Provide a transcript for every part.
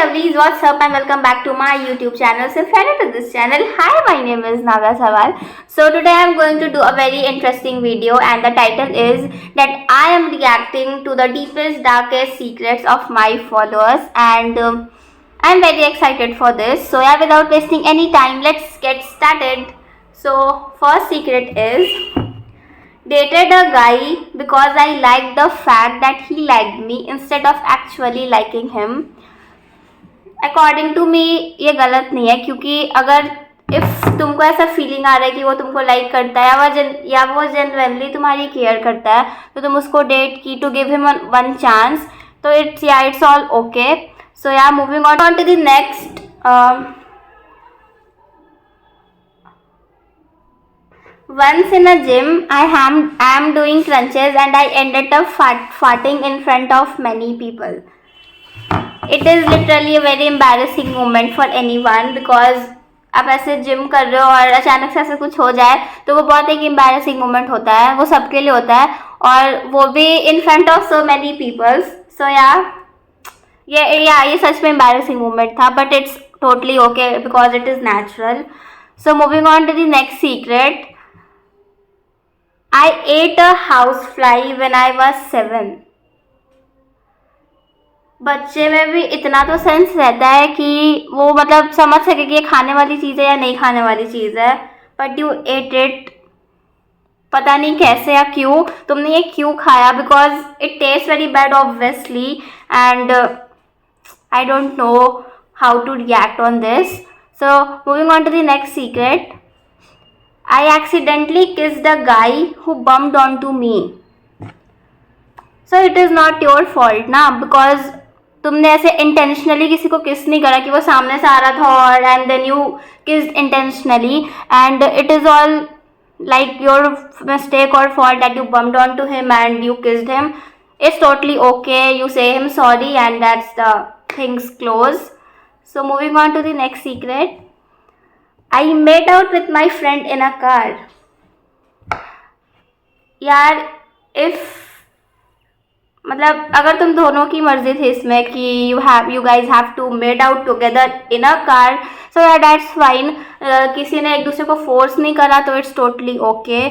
lovelies, what's up and welcome back to my YouTube channel. So if you're new to this channel, hi, my name is Navya Sawal. So today I'm going to do a very interesting video and the title is that I am reacting to the deepest, darkest secrets of my followers and I'm very excited for this. So yeah, without wasting any time, let's get started. So first secret is dated a guy because I liked the fact that he liked me instead of actually liking him. According to me ये गलत नहीं है, क्योंकि अगर if तुमको ऐसा feeling आ रहा है कि वो तुमको लाइक करता है या वो जेन्युइनली तुम्हारी केयर करता है, तो तुम उसको डेट की to give him one chance, तो it's all okay. So yeah moving on to the next. Once in a gym, I am doing crunches and I ended up farting in front of many people. It is literally a very embarrassing moment for anyone because आप ऐसे gym कर रहे हो और अचानक से ऐसा कुछ हो जाए तो वो बहुत एक एम्बैरेसिंग मोमेंट होता है, वो सबके लिए होता है और वो भी in front of so many peoples. So ये सच में एम्बैरेसिंग मोमेंट था, but it's totally okay because it is natural. So moving on to the next secret. I ate a housefly when I was 7. बच्चे में भी इतना तो sense रहता है कि वो मतलब समझ सके कि ये खाने वाली चीज़ है या नहीं खाने वाली चीज़ है, बट यू एट इट. पता नहीं कैसे या क्यों तुमने ये क्यों खाया, because it taste very bad obviously and I don't know how to react on this. So moving on to the next secret. I accidentally kissed a guy who bumped onto me. So it is not your fault ना, because तुमने ऐसे intentionally किसी को kiss नहीं करा कि वो सामने से आ रहा था और and then you kissed intentionally and it is all like your mistake or fault that you bumped onto him and you kissed him. It's totally okay. You say him sorry and that's the things close. So moving on to the next secret. I made out with my friend in a car. यार मतलब अगर तुम दोनों की मर्जी थी इसमें कि you guys have to made out together in a car, so yeah, that's fine. किसी ने एक दूसरे को फोर्स नहीं करा तो it's totally okay.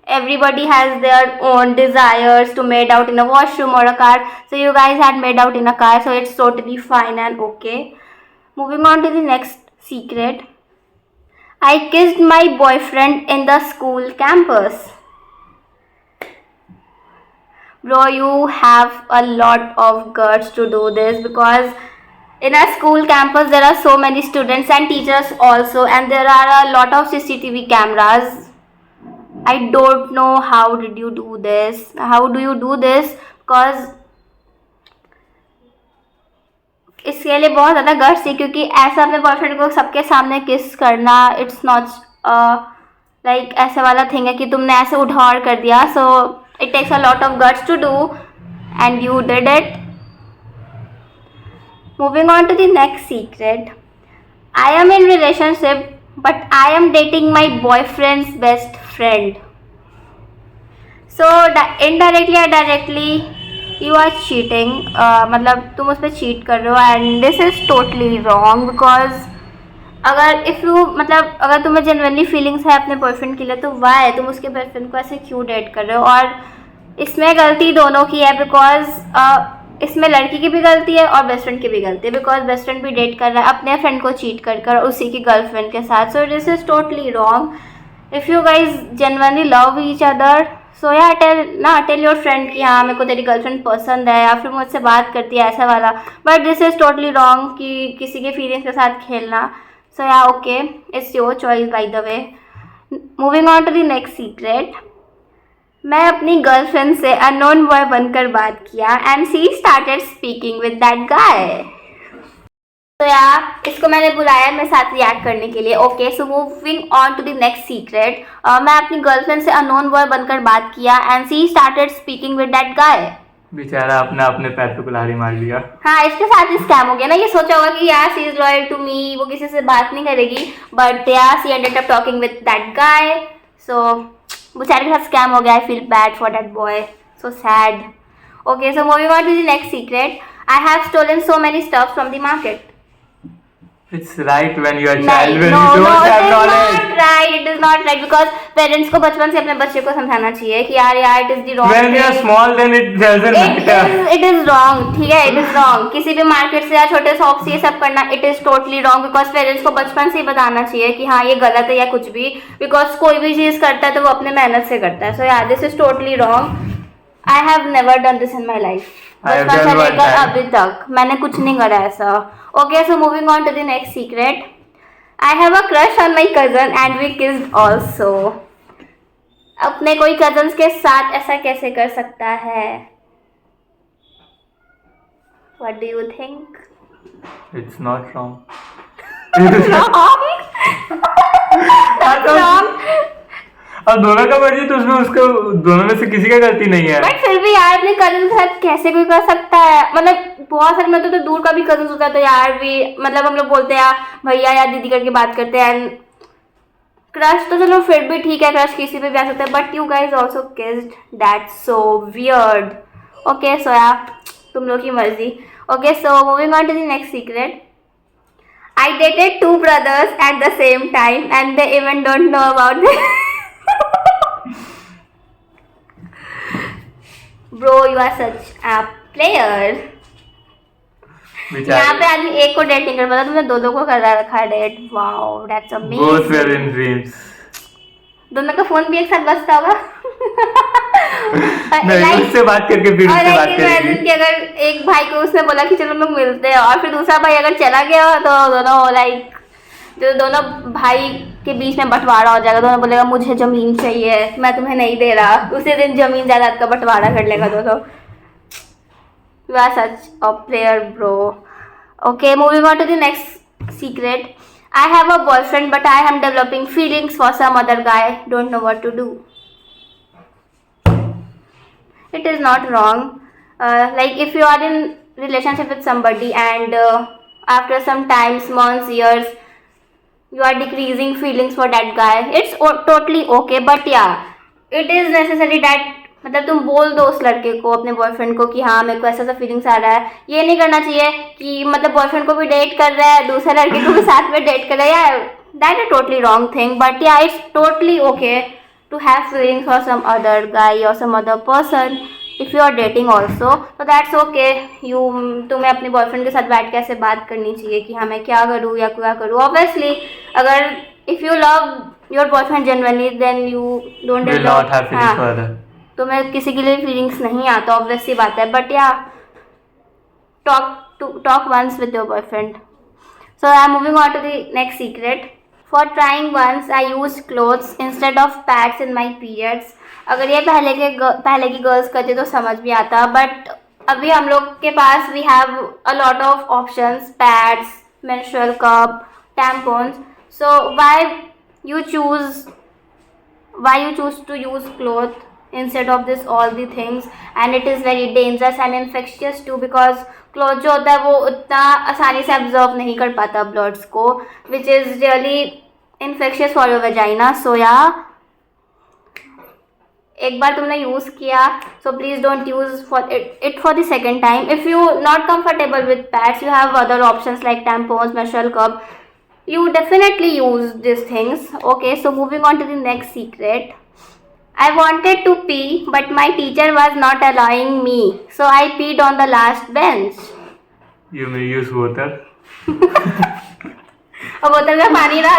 Everybody has their own desires to made out in a washroom or a car, so you guys had made out in a car, so it's totally fine and okay. Moving on to the next secret. I kissed my boyfriend in the school campus. Bro, you have a lot of guts to do this because in a school campus there are so many students and teachers also, and there are a lot of CCTV cameras. I don't know how did you do this. How do you do this? Because इसके लिए बहुत ज़्यादा guts थी, क्योंकि ऐसा अपने boyfriend को सबके सामने किस करना, इट्स नॉट लाइक ऐसे वाला थिंग है कि तुमने ऐसे उठाड़ कर दिया. So it takes a lot of guts to do and you did it. Moving on to the next secret. I am in relationship but I am dating my boyfriend's best friend. So indirectly या directly you are cheating. मतलब तुम उस पर cheat कर रहे हो and this is totally wrong. Because अगर तुम्हें जेन्युइनली फीलिंग्स है अपने बॉयफ्रेंड के लिए तो वाई तुम उसके बॉयफ्रेंड को ऐसे क्यों डेट कर रहे हो. और इसमें गलती दोनों की है, बिकॉज इसमें लड़की की भी गलती है और बेस्ट फ्रेंड की भी गलती है, बिकॉज बेस्ट फ्रेंड भी डेट कर रहा है अपने फ्रेंड को चीट कर उसी की गर्लफ्रेंड के साथ. So this is totally wrong. If you guys genuinely love each other, so ya tell your friend कि हाँ मेरे को तेरी गर्लफ्रेंड पसंद है या फिर मुझसे बात करती है ऐसा वाला. But this is totally wrong कि किसी के फीलिंग्स के साथ खेलना. So yeah okay, it's your choice by the way. Moving on to the next secret. मैं अपनी गर्लफ्रेंड से अननोन बॉय बनकर बात किया and she started speaking with that guy. तो यार इसको मैंने बुलाया मेरे साथ रिएक्ट करने के लिए. Okay, so moving on to the next secret. मैं अपनी गर्लफ्रेंड से अननोन बॉय बनकर बात किया and she started speaking with that guy. बेचारा अपने पैर पे कुल्हाड़ी मार लिया. हाँ, इसके साथ ही स्कैम हो गया ना. ये सोचा होगा कि यार she is loyal to me, वो किसी से बात नहीं करेगी, बट यार she ended up talking with that guy. So बेचारे के साथ स्कैम हो गया. I feel bad for that boy, so sad. Okay, so moving on to the next secret. I have stolen so many stuff from the market. It's right when you are a नहीं, child, when no, you no, don't it have is knowledge. not right. It is not right because parents को बचपन से अपने बच्चे को समझाना चाहिए कि यार it is the wrong When you are thing. small, then it doesn't matter. It is wrong. ठीक है, it is wrong. किसी भी मार्केट से या छोटे शॉप से ये सब करना it is totally wrong because parents को बचपन से ही बताना चाहिए कि हाँ ये गलत है या कुछ भी, because कोई भी चीज करता है तो वो अपने मेहनत से करता है. So yeah, this is totally wrong. I have never done this in my life. I have बचपन से done one लेकर time. अभी तक मैंने कुछ नहीं करा ऐसा. Okay, so moving on to the next secret. I have a crush on my cousin and we kissed also. अपने कोई cousins के साथ ऐसा कैसे कर सकता है? What do you think? It's not wrong. Wrong. That's wrong. अब दोनों का मर्जी, तो उसमें उसको दोनों में से किसी का गलती नहीं है. बट फिर भी यार अपने कजन के साथ कैसे कोई कर सकता है? मतलब बहुत सारे मतलब तो दूर का भी कजन होता है तो यार भी मतलब हम लोग बोलते हैं भैया या दीदी करके बात करते हैं. क्रश तो चलो फिर भी ठीक है, क्रश किसी पे भी आ सकता है, but you guys also kissed, that's so weird. Okay so यार तुम लोग की मर्जी. Okay so moving on to the next secret. I dated two brothers at the same time and they even don't know about it. Bro, you are such a player. यहाँ पे आदमी एक को डेटिंग कर पाता, तुमने दो को करा रखा है date. Wow, that's amazing. Both were in dreams. दोनों का फोन भी एक साथ बजता होगा. नहीं, उससे बात करके फिर उससे बात करेगी. कि अगर एक भाई को उसने बोला कि चलो लोग मिलते हैं और फिर दूसरा भाई अगर चला गया तो दोनों लाइक जो दोनों भाई के बीच में बंटवारा हो जाएगा. दोनों बोलेगा मुझे जमीन चाहिए, मैं तुम्हें नहीं दे रहा. उसी दिन जमीन जायदाद का बंटवारा कर लेगा दोनों. You are such a player, bro. Okay, moving on to the next secret. I have a boyfriend, but I am developing feelings for some other guy. Don't know what to do. It is not wrong. Like if you are in relationship with somebody and after some times, months, years, you are decreasing feelings for that guy. It's totally okay, but yeah, it is necessary that मतलब तुम बोल दो उस लड़के को, अपने boyfriend को कि हाँ मेरे को ऐसा फीलिंग्स आ रहा है. ये नहीं करना चाहिए कि मतलब बॉयफ्रेंड को भी डेट कर रहा है, दूसरे लड़के को भी साथ में डेट कर रहा है. यार that is totally wrong thing, but ya it's totally okay to have feelings for some other guy और some other person if you are dating also. तो दैट्स ओके. तुम्हें अपने बॉयफ्रेंड के साथ बैठ के ऐसे बात करनी चाहिए कि हाँ मैं क्या करूँ या क्या करूँ. ऑब्वियसली अगर if you love your boyfriend genuinely then you don't Will not have feelings for other. तुम्हें किसी के लिए फीलिंग्स नहीं आता, ऑब्वियस सी बात है. But yeah talk once with your boyfriend. So I am moving on to the next secret. For trying once I use clothes instead of pads in my periods. अगर ये पहले की गर्ल्स करते तो समझ भी आता, बट अभी हम लोग के पास we have a lot of options, pads, menstrual cup, tampons. So why you choose to use cloth instead of this all the things, and it is very dangerous and infectious too because cloth जो होता है वो उतना आसानी से absorb नहीं कर पाता bloods को, which is really infectious for your vagina. So yeah, एक बार तुमने यूज़ किया so please don't use it for the second time. If you not comfortable with pads, you have other options like tampons, menstrual cup. You definitely use these things. Okay, so moving on to the next secret. I wanted to pee, but my teacher was not allowing me, so I peed on the last bench. You may use water. अब बोतल में पानी रहा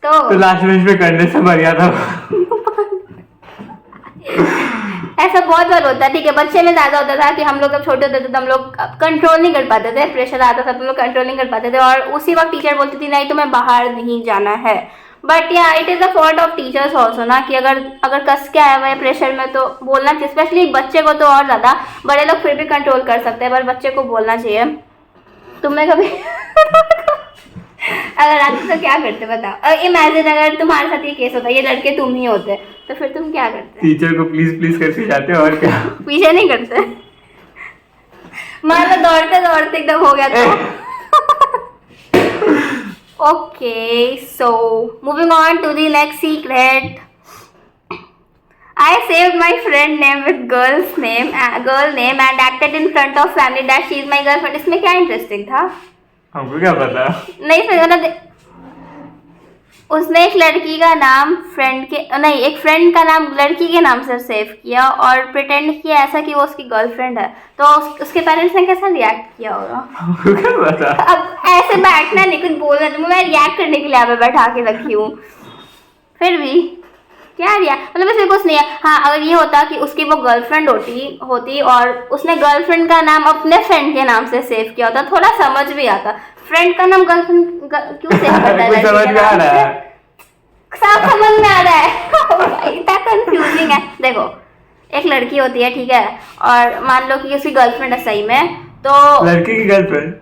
तो last bench पे करने से बढ़िया था. ऐसा बहुत बार होता है. ठीक है, बच्चे में ज़्यादा होता था कि हम लोग जब छोटे होते थे तो हम लोग कंट्रोल नहीं कर पाते थे, प्रेशर आता था तो हम लोग कंट्रोल नहीं कर पाते थे और उसी वक्त टीचर बोलती थी नहीं तुम्हें बाहर नहीं जाना है. बट या it is the fault of teachers also ना कि अगर कस के आया हुआ है प्रेशर में तो बोलना चाहिए. स्पेशली बच्चे को तो और ज़्यादा, बड़े लोग फिर भी कंट्रोल कर सकते हैं पर बच्चे को बोलना चाहिए. तुमने कभी अगर आते तो क्या करते बताओ. इमेजिन अगर तुम्हारे साथ ये केस होता, ये लड़के तुम ही होते तो फिर तुम क्या करते? टीचर को प्लीज प्लीज करके जाते और क्या. पीछे नहीं करते. मान लो दौड़ते दौड़ते एकदम हो गया तो. Okay, so moving on to the next secret. I saved my friend name with girl name and acted in front of family that she is my girlfriend. इसमें क्या इंटरेस्टिंग था? हमको क्या पता। नहीं फिर मतलब उसने एक लड़की का नाम एक फ्रेंड का नाम लड़की के नाम से सेव किया और प्रिटेंड किया ऐसा कि वो उसकी गर्लफ्रेंड है, तो उसके पेरेंट्स ने कैसा रिएक्ट किया होगा? हमको क्या पता। अब ऐसे बैठना नहीं, कुछ बोलना तो मैं रिएक्ट करने के लिए यहाँ पे बैठा के रखी हूँ, फिर भी क्या रिएक्ट मतलब ऐसे कुछ नहीं है। हाँ अगर ये होता कि उसकी वो गर्लफ्रेंड होती और उसने गर्लफ्रेंड का नाम अपने फ्रेंड के नाम से सेव किया होता, थोड़ा समझ भी आता। फ्रेंड का नाम गर्लफ्रेंड क्यों सेव करता है? समझ में आ रहा है, सब समझ में आ रहा है। इतना कंफ्यूजिंग है। देखो एक लड़की होती है ठीक है, और मान लो कि उसकी गर्लफ्रेंड है सही में, तो लड़की की गर्लफ्रेंड,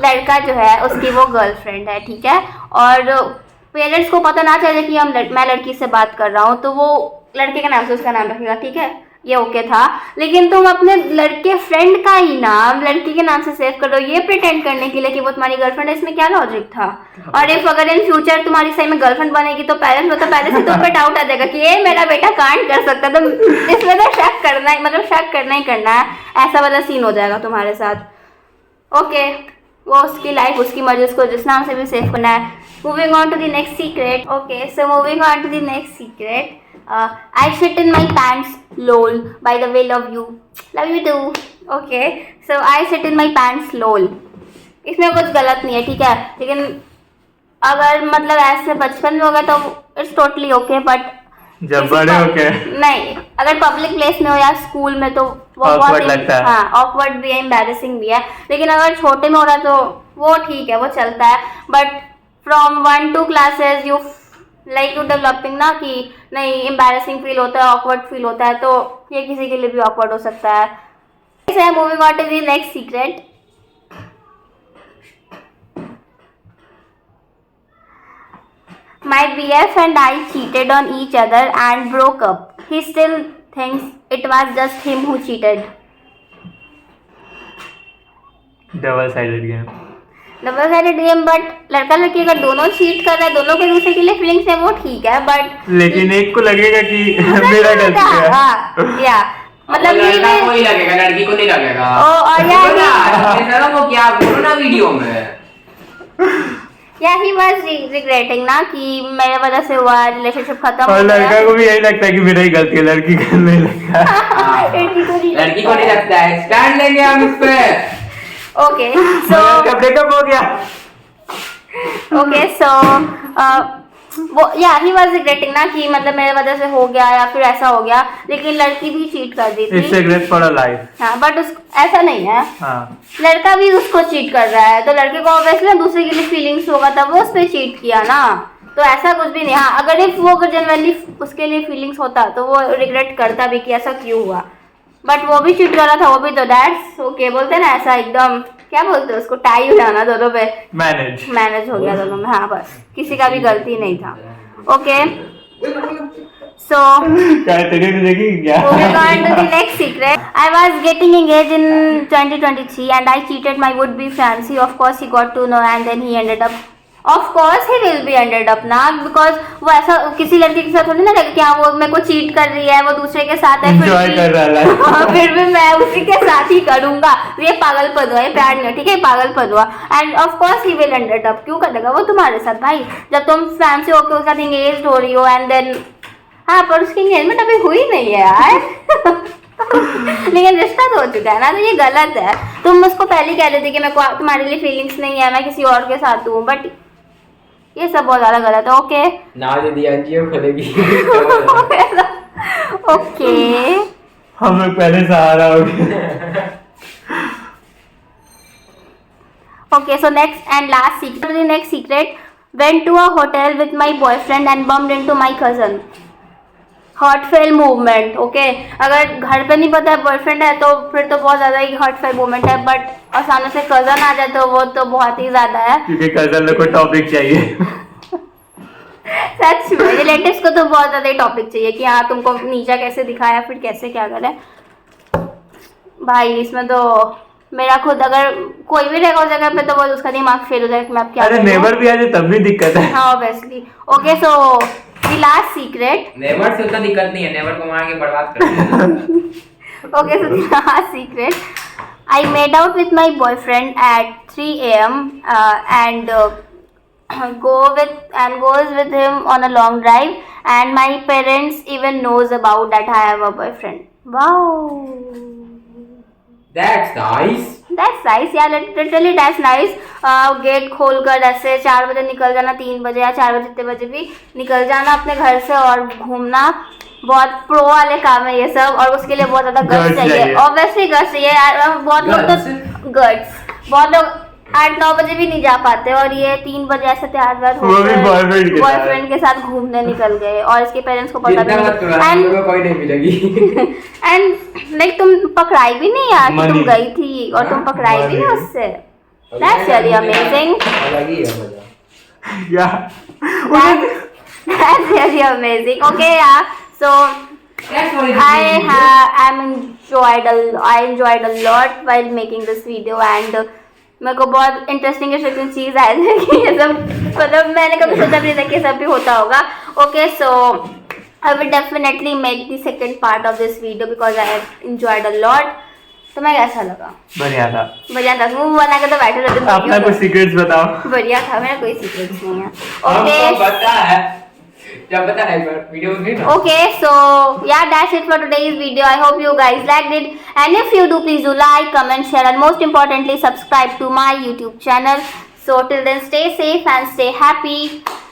लड़का जो है उसकी वो गर्लफ्रेंड है ठीक है, और पेरेंट्स को पता ना चले कि मैं लड़की से बात कर रहा हूँ, तो वो लड़के के नाम से उसका नाम रखेगा ठीक है, ये ओके था। लेकिन तुम अपने लड़के फ्रेंड का ही नाम लड़की के नाम से सेव कर दो ये प्रिटेंड करने के लिए कि वो तुम्हारी गर्लफ्रेंड है, इसमें क्या लॉजिक था? और इफ अगर इन फ्यूचर तुम्हारी सही में गर्लफ्रेंड बनेगी तो पेरेंट्स को तो पहले से तुम पे डाउट आ जाएगा कि ये मेरा बेटा कांड कर सकता है, तो इसमें तो शक करना है, मतलब शक करना ही करना है, ऐसा वाला सीन हो जाएगा तुम्हारे साथ। ओके वो उसकी लाइफ उसकी मर्जी, उसको जिस नाम से भी सेव करना है। Moving on to the next secret. Okay so moving on to the next secret. I shit in my pants. Lol. By the way, love you. Love you too. Okay. So I shit in my pants. Lol. इसमें कुछ गलत नहीं है ठीक है, लेकिन अगर मतलब ऐसे बचपन में होगा तो इट्स टोटली ओके, बट जब बड़े हो के नहीं, अगर पब्लिक प्लेस में हो या स्कूल में तो वो Awkward लगता है। हाँ ऑकवर्ड भी है, एम्बैरेसिंग भी है। लेकिन अगर छोटे में हो रहा है तो वो ठीक है, वो चलता है। But from 1-2 classes you like you developing ना कि नहीं एम्बैरेसिंग फील होता है, ऑकवर्ड फील होता है, तो ये किसी के लिए भी ऑकवर्ड हो सकता है। Moving on to the next secret. My BF and I cheated on each other and broke up. He still thinks it was just him who cheated. Double sided game. Double sided game, but लड़का लड़की अगर दोनों cheat कर रहा है, दोनों के दूसरे के लिए फीलिंग्स है, वो ठीक है, बट लेकिन एक को लगेगा कि मेरा गलती है। हाँ या मतलब लड़का को ही लगेगा, लड़की को नहीं लगेगा। और यार वो क्या बोलो ना वीडियो में, या ही वाज रिग्रेटिंग ना कि मेरे वजह से हुआ रिलेशनशिप खत्म और हो गया। लड़का को भी यही लगता है कि मेरा ही गलती है, लड़की को नहीं लगता। लड़की को नहीं लगता है। स्टैंड लेंगे हम इस पे। ओके सो ब्रेकअप हो गया। ओके सो वो या ही वाज रिग्रेटिंग ना कि मतलब मेरे वजह से हो गया या फिर ऐसा हो गया, लेकिन लड़की भी चीट कर दी थी। It's regret for a life. हाँ बट उस ऐसा नहीं है, हाँ लड़का भी उसको चीट कर रहा है, तो लड़के को ऑब्वियसली दूसरे के लिए फीलिंग्स होगा, तब वो उस पर चीट किया ना, तो ऐसा कुछ भी नहीं। हाँ अगर इफ वो जनरली उसके लिए फीलिंग्स होता तो वो रिग्रेट करता भी कि ऐसा क्यों हुआ, बट वो भी चीट कर रहा था, वो भी, तो दैट्स ओके। बोलते हैं ना ऐसा एकदम क्या बोलते हैं उसको, टाई हो जाना दोनों पे, मैनेज हो गया दोनों में। हाँ बस किसी का भी गलती नहीं था। ओके सो देखी क्या? moving on to the next secret. I was getting engaged in 2023 and I cheated my would-be fiancé. Of course he got to know and then he ended up. Of course he will be ended up ना, because वो ऐसा किसी लड़की के साथ थोड़ी ना लगे कि हाँ वो मेरे को चीट कर रही है, वो दूसरे के साथ है, Enjoy कर रहा है। फिर भी मैं उसी के साथ ही करूंगा। ये पागलपन हुआ, ये प्यार नहीं, ठीक है, पागलपन हुआ। End of course he will ended up, क्यों करेगा वो तुम्हारे साथ भाई? जब तुम फैंसी होकर उसके साथ एंगेज हो रही हो एंड देन हाँ, पर उसकी एंगेजमेंट अभी हुई नहीं है यार। लेकिन रिश्ता तो हो चुका है ना, तो ये गलत है। तुम उसको पहले कह देते कि मेरे को तुम्हारे लिए फीलिंग्स नहीं है, मैं किसी और के साथ हूँ, बट ये सब बहुत ज्यादा गलत है। ओके ना दीदी अंजियो खोलेगी। ओके हम लोग पहले सहारा हो गए। Okay, so next and last secret. The next secret. Went to a hotel with my boyfriend and bumped into my cousin. Heartfelt movement. Okay, अगर घर पे नहीं पता है बॉयफ्रेंड है तो फिर तो बहुत ज़्यादा ही heartfelt movement है, बट अचानक से कज़न आ जाए तो वो तो बहुत ही ज़्यादा है। क्योंकि कज़न लोग को टॉपिक चाहिए। सच में रिलेटिव्स को तो बहुत ज़्यादा ही टॉपिक चाहिए कि हाँ तुमको नीचा कैसे दिखाया, फिर कैसे क्या करें भाई। इसमें तो मेरा खुद अगर कोई भी रहेगा उस जगह पे तो वो उसका दिमाग फेल हो जाएगा कि मैं अब क्या अरे नेबर भी आ जाए तब भी दिक्कत है। हाँ obviously. Okay so the last secret. Never say उतना दिक्कत नहीं है, नेवर को मार के बर्बाद कर देना। Okay, so the last secret. I made out with my boyfriend at 3 a.m. And goes with him on a long drive, and my parents even knows about that I have a boyfriend. Wow. That's nice. That's nice, yeah, literally that's nice. Gate खोल कर ऐसे 4 बजे निकल जाना, 3 बजे या 4 बजे जितने बजे भी निकल जाना अपने घर से और घूमना, बहुत प्रो वाले काम है ये सब, और उसके लिए बहुत ज्यादा गट्स चाहिए, ऑब्वियसली गट्स चाहिए यार। बहुत लोग तो बहुत लोग 8-9 बजे भी नहीं जा पाते, और ये 3 बजे ऐसे तैयार होकर बॉयफ्रेंड के साथ घूमने निकल गए, और इसके पेरेंट्स को पता भी नहीं, कोई नहीं मिलेगी। एंड लाइक तुम पकड़ाई भी नहीं यार, तुम गई थी और तुम पकड़ाई भी नहीं उससे। That's really amazing. अलग ही है मजा। Yeah. That's really amazing. Okay, yeah. So I enjoyed a lot while making this video, and मेरे को बहुत इंटरेस्टिंग चीज़ आई थी कि ये सब मतलब मैंने कभी सोचा भी नहीं था कि ये सब भी होता होगा। Okay, so I will definitely make the second part of this video because I have enjoyed a lot. तुम्हें कैसा लगा? बढ़िया था। बढ़िया था, मुंह बना के तो बैठे रहते। अपना कुछ सीक्रेट्स बताओ। बढ़िया था, मेरा कोई सीक्रेट्स नहीं है। ओके, पता है जब बता है वीडियो में ना। Okay, so yeah, that's it for today's video. I hope you guys liked it, and if you do, please do like, comment, share, and most importantly, subscribe to my YouTube channel. So till then, stay safe and stay happy.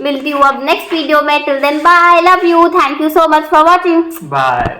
मिलती हूँ अब next video में। Till then, bye. Love you. Thank you so much for watching. Bye.